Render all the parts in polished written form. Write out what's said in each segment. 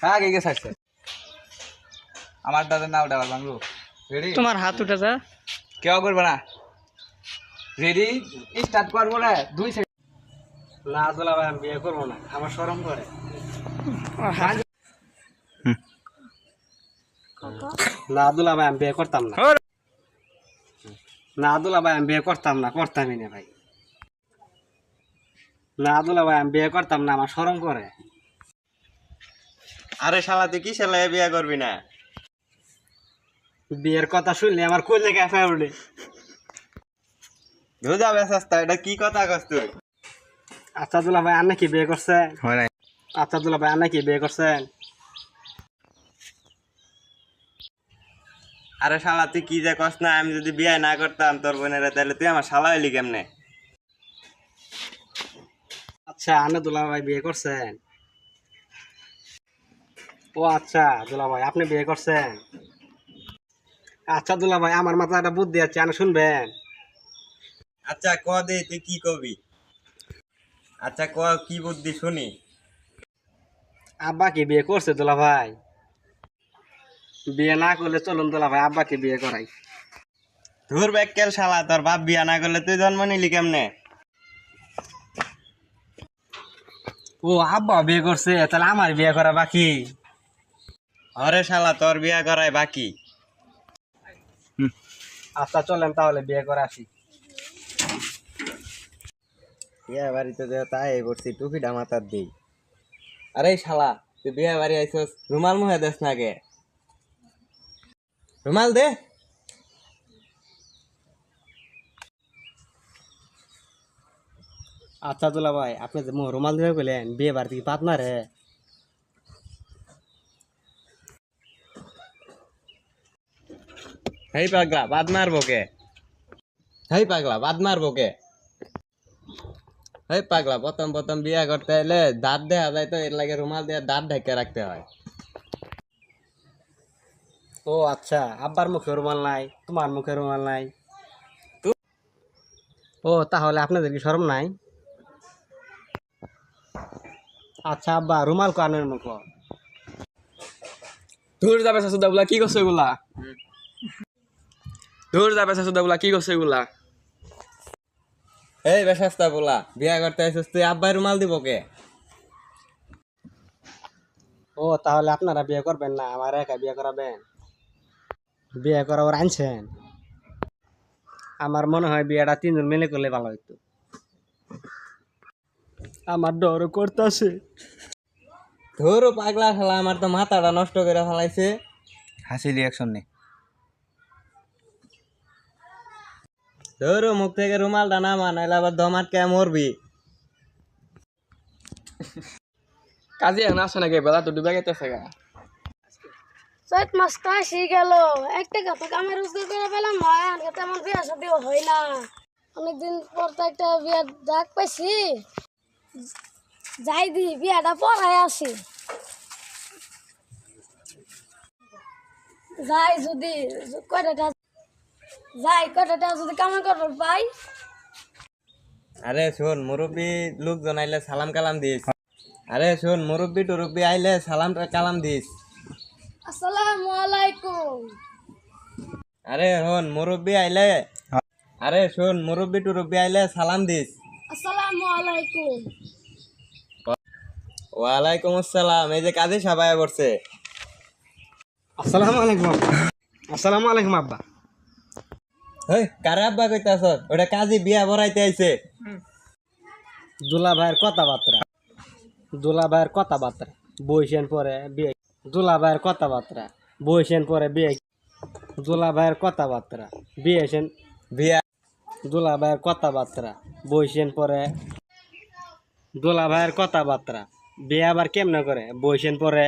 হ্যাঁ কে কে সাইছে আমার দাদা না ওটা বাংলো রেডি তোমার হাত উঠে যা কেউ করবে না রেডি স্টার্ট করবো না 2 সেকেন্ড না দুলা ভাই আমি বিয়ে করবো না আমার শরম করে না দুলা ভাই আমি বিয়ে করতাম না না দুলা ভাই আমি বিয়ে করতাম না করতামই না ভাই না দুলা ভাই আমি বিয়ে করতাম না আমার শরম করে আরে শালা তুই কি শালা বিয়ে করবি না? বিয়ের কথা শুনলে আমার কোন জায়গায় ফেলে উঠে ধুজা বেসাস্তা এটা কি কথা কস তুই? আচ্ছা দুলা ভাই আন্না কি বিয়ে করছেন হয় নাই আচ্ছা দুলা ভাই আন্না কি বিয়ে করছেন আরে শালা তুই কি যে কস না আমি যদি বিয়ে না করতাম তোর বোনের তাহলে তুই আমার শালা হইলি কেমনে? আচ্ছা আন্না দুলা ভাই বিয়ে করছেন ও আচ্ছা দুলা ভাই আপনি বিয়ে করছেন আচ্ছা দুলা ভাই আমার মাথায় একটা বুদ্ধি আছে আনা শুনবেন আচ্ছা ক দে তুই কি কবি? আচ্ছা ক কি বুদ্ধি শুনি? আব্বা কি বিয়ে করছে দুলা ভাই বিয়ে না করলে চলুন দুলা ভাই আব্বাকে বিয়ে করাই ধুর বেক্কেল শালা তোর বাপ বিয়ে না করলে তুই জন্ম নিলি কেমনে? ও আব্বা বিয়ে করছে তাহলে আমার বিয়ে করা বাকি আরে শালা তোর বিয়ে করাই বাকি। আচ্ছা চলেন তাহলে বিয়ে করে আসি বিয়ে বাড়িতে যে তাই করছি টুপিটা মাথার দিই। আরে শালা তুই বিয়ে বাড়ি আইছস রুমাল মুহে দেস না কে? রুমাল দে। আচ্ছা দুলা ভাই আপনি যে রুমাল দিয়ে গেলেন বিয়ে বাড়ি থেকে পাত না রে হেই পাগলা বাদ মারবো কে? হেই পাগলা বাদ মারবো কে? হেই পাগলা প্রথম প্রথম বিয়ে করতে এলে দাঁত দেখা যায় তো এর লাগে রুমাল দিয়ে দাঁত ঢেকে রাখতে হয়। ও আচ্ছা আব্বার মুখে রুমাল নাই তোমার মুখে রুমাল নাই ও তাহলে আপনাদের কি শরম নাই আচ্ছা আব্বা রুমাল কানের মুখ দূর যাবে শাশুদা বলা কি করছে এগুলা দূর যাবে শাশুদা বলা কি করছে এগুলা এই বেশাস্তা বলা বিয়ে করতে আইছস তুই আব্বাই রুমাল দিব কে? ও তাহলে আপনারা বিয়ে করবেন না আমার একা বিয়ে করাবেন বিয়ে করা ওর আনছেন আমার মনে হয় বিয়েটা 3 জন মিলে করলে ভালো হইতো আমার ডর করতেছে ধরো পাগলা শালা আমার তো মাথাটা নষ্ট করে ফেলাইছে। হাসি রিয়াকশন নেই ধরো মুখ থেকে রুমালটা নামা নাইলে আবার দম আটকে মরবি। কাজে এখন আসে নাকি বেলা তো ডুবে গেতেছে গা চৈত মাসটা আসি গেল একটা কথা কামে রোজগার করে পেলাম না আর তেমন বিয়া শাদিও হয় না অনেকদিন পর তো একটা বিয়ার ডাক পাইছি যাই দি বিয়াটা পড়ায় আসি যাই যদি কয়টা যদি কামে করবার পাই আরে শোন মুরব্বী লোকজন আইলে সালাম কালাম দিস। আরে শোন মুরব্বী টুরব্বী আইলে সালাম কালাম দিস। আসসালামু আলাইকুম আরে শোন মুরব্বী আইলে আরে শোন মুরব্বী টুরব্বী আইলে সালাম দিস। আসসালামু আলাইকুম ওয়ালাইকুম আসসালাম। এই যে কাজী সাবাই করছে। আসসালামু আলাইকুম আব্বা আসসালামু আলাইকুম আব্বা হেই কারে আব্বা কইতাছ? ওটা কাজী বিয়া ভরাইতে আইছে। দুলা ভাইয়ের কথাবার্তা বইছেন পরে বিয়ে দুলা ভাইয়ের কথাবার্তা বইছেন পরে বিয়ে দুলা ভাইয়ের কথাবার্তা বিয়েছেন বিয়া দুলা ভাইয়ের কথাবার্তা বইছেন পরে দুলা ভাইয়ের কথাবার্তা বিয়ে আবার কেমনে করে বইছেন পরে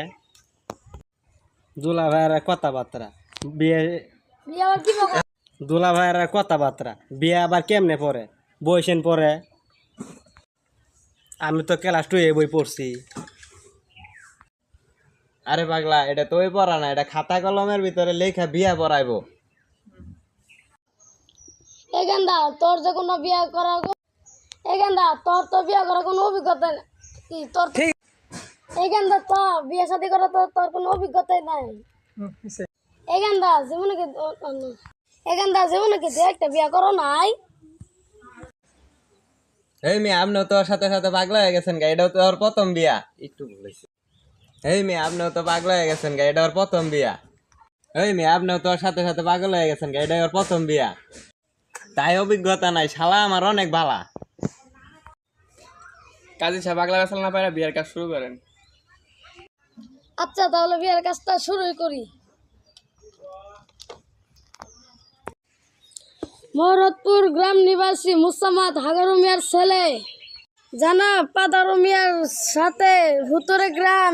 দুলা ভাইয়ের কথাবার্তা বিয়ে বিয়া আবার কি বকা দুলা ভাইয়ের কথাবার্তা বিয়ে আবার কেমনে পরে বইছেন পরে আমি তো ক্লাস 2 এ বই পড়ছি আরে পাগলা এটা তোই পড়া না, এটা খাতা কলমের ভিতরে লেখা বিয়া পড়াইবো। এই গান্দা তোর যে কোনো বিয়া করার এই গান্দা তোর তো বিয়া করার কোনো অভিজ্ঞতা নেই তোর এই গান্দা তো বিয়ে শাদী করা তো তোর কোনো অভিজ্ঞতাই নাই। এই গান্দা জীবনে কি একটা বিয়ে করো নাই? এই মেয়ে আপনিও তোর সাথে সাথে পাগলা হয়ে গেছেন গা, এটাও তোর প্রথম বিয়া। একটু বলেছি এই মেয়ে আপনিও তো পাগলা হয়ে গেছেন গা, এটা ওর প্রথম বিয়া। এই মেয়ে আপনিও তোর সাথে সাথে পাগল হয়ে গেছেন গা, এটা ওর প্রথম বিয়া। তাই অভিজ্ঞতা নাই, শালা আমার অনেক ভালা। কাজী সাহেব আগলা গাছাল না পারে বিয়ের কাজ শুরু করেন। আচ্ছা তাহলে বিয়ের কাজটা শুরুই করি। মহরতপুর গ্রাম নিবাসী মুসাম্মদ হাগারু মিয়ার ছেলে জানাব পাদারু মিয়ার সাথে ভুতুরে গ্রাম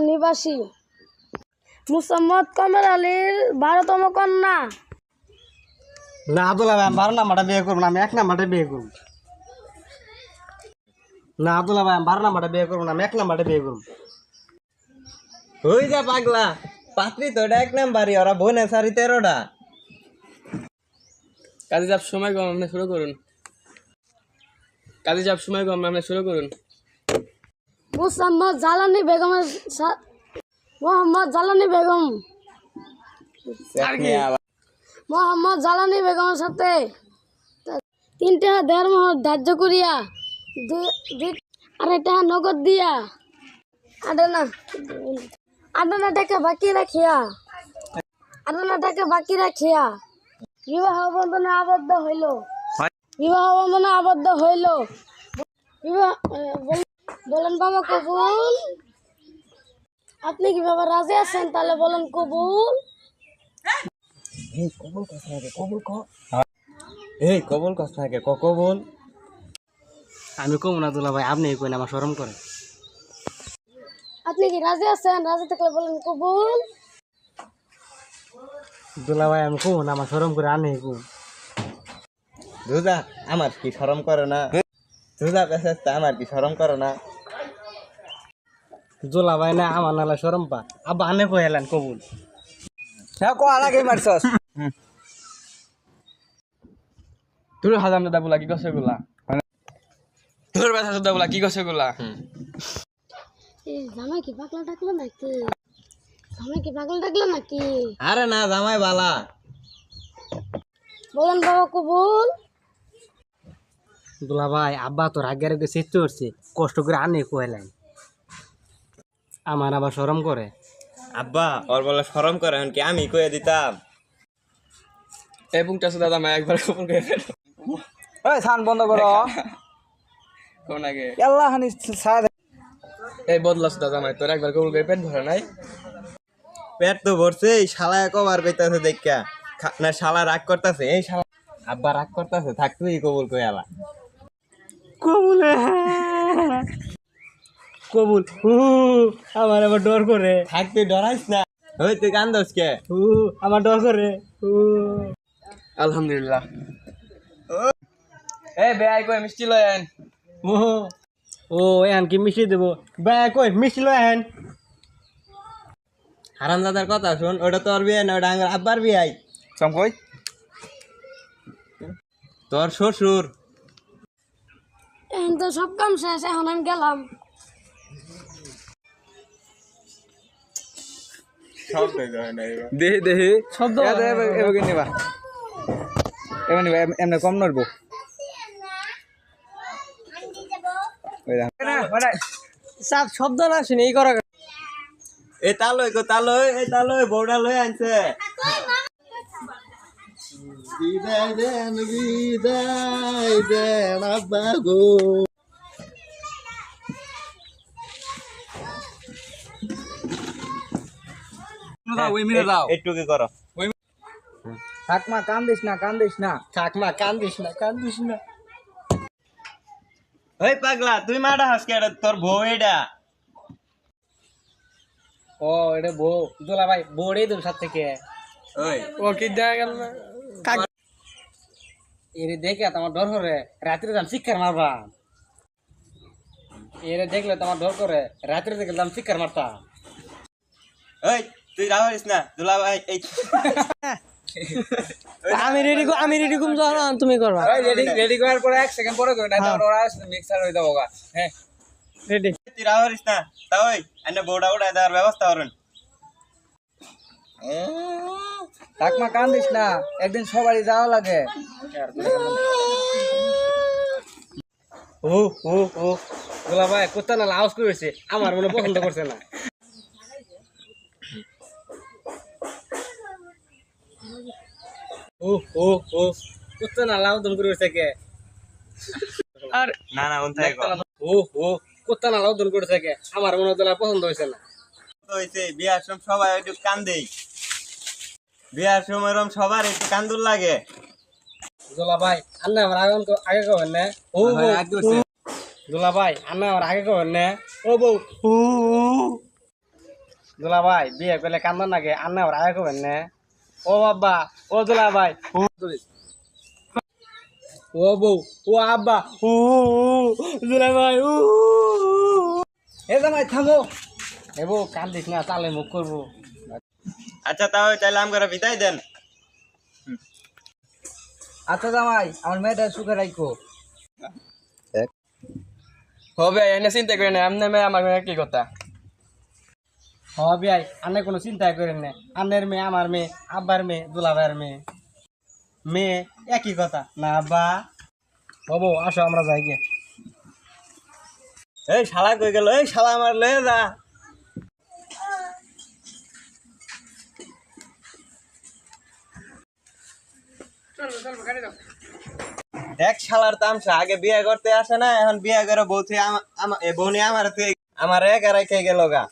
নিবাসী মুসাম্মদ কমর আলীর 12তম কন্যা। না আব্দুল্লাহ ভাই, আমি 12 নাম্বারটা বিয়ে করবো না, আমি 1 নাম্বারটা বিয়ে করবো। না আব্দুল্লাহ ভাই, আমি 12 নাম্বারটা বিয়ে করবো না, আমি 1 নাম্বারটা বিয়ে করবো। ওই যা পাগলা, পাত্রী তো এটা 1 নাম্বারই, ওরা বোনে সারি 13টা। কাজী সাহেব সময় কম, আপনি শুরু করুন। মোহাম্মদ জালানি বেগমের সাথে 3টা দেড় মোহর ধার্য করিয়া 2 টাকা নগদ দিয়া 8 টাকা বাকি রাখিয়া বিবাহ বন্ধনে আবদ্ধ হইল। বলেন বাবা কবুল? আপনি কি বাবা রাজি আছেন? তাহলে বলেন কবুল। এই কবুল কস নাকি কবুল। আমি কমু না দুলা ভাই, আপনি কই না, আমার শরম করে। আপনি কি রাজি আছেন? রাজি থাকলে বলেন কবুল। দুলা ভাই আমি কমু না, আমার শরম করে, আনে কম। দুদা আমার কি শরম করে না? আমার কি শরম করে না? দুলা ভাই না আমার নালা শরম পা, আব্বা আনে কই এলেন কবুল। হ্যাঁ কো আলাগে মারছস। তোর হাজাম দাদা বলা কি কছে গুলা? তোর বাসা দাদা বলা কি কছে গুলা? জামাই কি পাগলা ডাকলো নাকি? আরে না, জামাই বালা। বলেন বাবা কবুল। দুলা ভাই আব্বা তো রাগের চেষ্টা করছে, কষ্ট করে আনে কইলেন, আমার আবার শরম করে। আব্বা ওর বলে শরম করে, কি আমি কয়ে দিতাম? এই বুংটা দাদা মা একবার কবুল করে ফেল। ওই সান বন্ধ করো। কোন আগে আল্লাহ হানি সাদ। এই বদলাস দাদা মা, তোর একবার কবুল করে পেট ভরে নাই? পেট তো ভরছে, এই শালা কবার কইতাছে দেখা না, শালা রাগ করতেছে। এই শালা আব্বা রাগ করতেছে, থাক তুই কবুল কই আলা। কবুলে কবুল আমার আবার ডর করে। থাক তুই ডরাইস না। ওই তুই কান্দস কে? আমার ডর করে। আলহামদুলিল্লাহ। এই বেআই কই মিষ্টি লয় আন। ও এখন কি মিষ্টি দেবো? ভাই কই মিষ্টি লয় আহেন। হারামজাদার কথা শুন, ওটা তোর বিয়ে না, ওটা আমার আব্বার বিয়ে। চমকই তোর শ্বশুর। এখন তো সব কাম শেষ, এখন আমি গেলাম। দেহি শব্দ এবারে নিবা, এমনি কম নড়বো। সব শব্দ না শুনে এই করা। এ তালই বউডা লই আনছে। বিদায় দেন আব্বা গো। একটু কি করো? থাকমা কান্দিস না। ওই পাগলা তুই মাডা হাসকে, তোর বউ এটা। ও এটা বউ। দুলা ভাই বউরে তোর সাথে থেকে ওই ও কি দেখা গেল না? এরে দেখে তোমার ডর করে, রাত্রে যাম শিক্ষার মারবা। এরে দেখলে তোমার ডর করে, রাত্রে দেখলে যাম শিক্ষার মারতা। ওই তুই রাহরিস না দুলা ভাই। এই আমি রেডি ঘুম যখন তুমি করবা রেডি রেডি করার পরে 1 সেকেন্ড পরে কই না তো ওরা মিক্সার হই যাবো গা হ্যাঁ রেডি তিরা হরিস না তাই এনে বোর্ডা উড়াই দেওয়ার ব্যবস্থা করেন কাকমা কান্দিস না একদিন সবারই যাওয়া লাগে ও ও ও গোলা ভাই কোথা না লাউস করেছে আমার মনে পছন্দ করছে না ও ও ও কোথা না লাউ দন করেছে কে আর না না কোনথায় গো ও ও কোথা না লাউ দন করেছে কে আমার মনে হলো পছন্দ হয়েছে না তো হইছে বিয়ার সময় সবাই একটু কান্দেই বিয়ার সময় এরকম সবার একটু কান্দুর লাগে গোলা ভাই আন্না আমার আগে কবেন না ও গোলা ভাই আন্না আমার আগে কবেন না ও বউ দুলা ভাই বিয়ে করলে কান্দন নাকি আন্না আমার আগে কবেন না ও বাবা ও দুলা ভাই ও বউ ও আব্বা দুলা ভাই এ জামাই থামো এ বউ কান্দিস না চালে মুখ করবো আচ্ছা তাহলে আমরা বিদায় দেন আচ্ছা জামাই আমার মেয়েটা সুখে রাখো হবে এনে চিন্তা করে না এমনি মেয়ে আমার মেয়ে কি কথা হবে আই আন্নে কোনো চিন্তা করেন না আন্নের মেয়ে আমার মেয়ে আব্বার মেয়ে দুলা ভাইয়ের মেয়ে মেয়ে একই কথা না আব্বা হবো আসো আমরা যাই গে এই শালা কই গেল এই শালা আমার লয়ে যা দেখ শালার তামসা আগে বিয়ে করতে আসে না এখন বিয়ে করে বউ বউনি আমার আমার একা রেখে গেল গা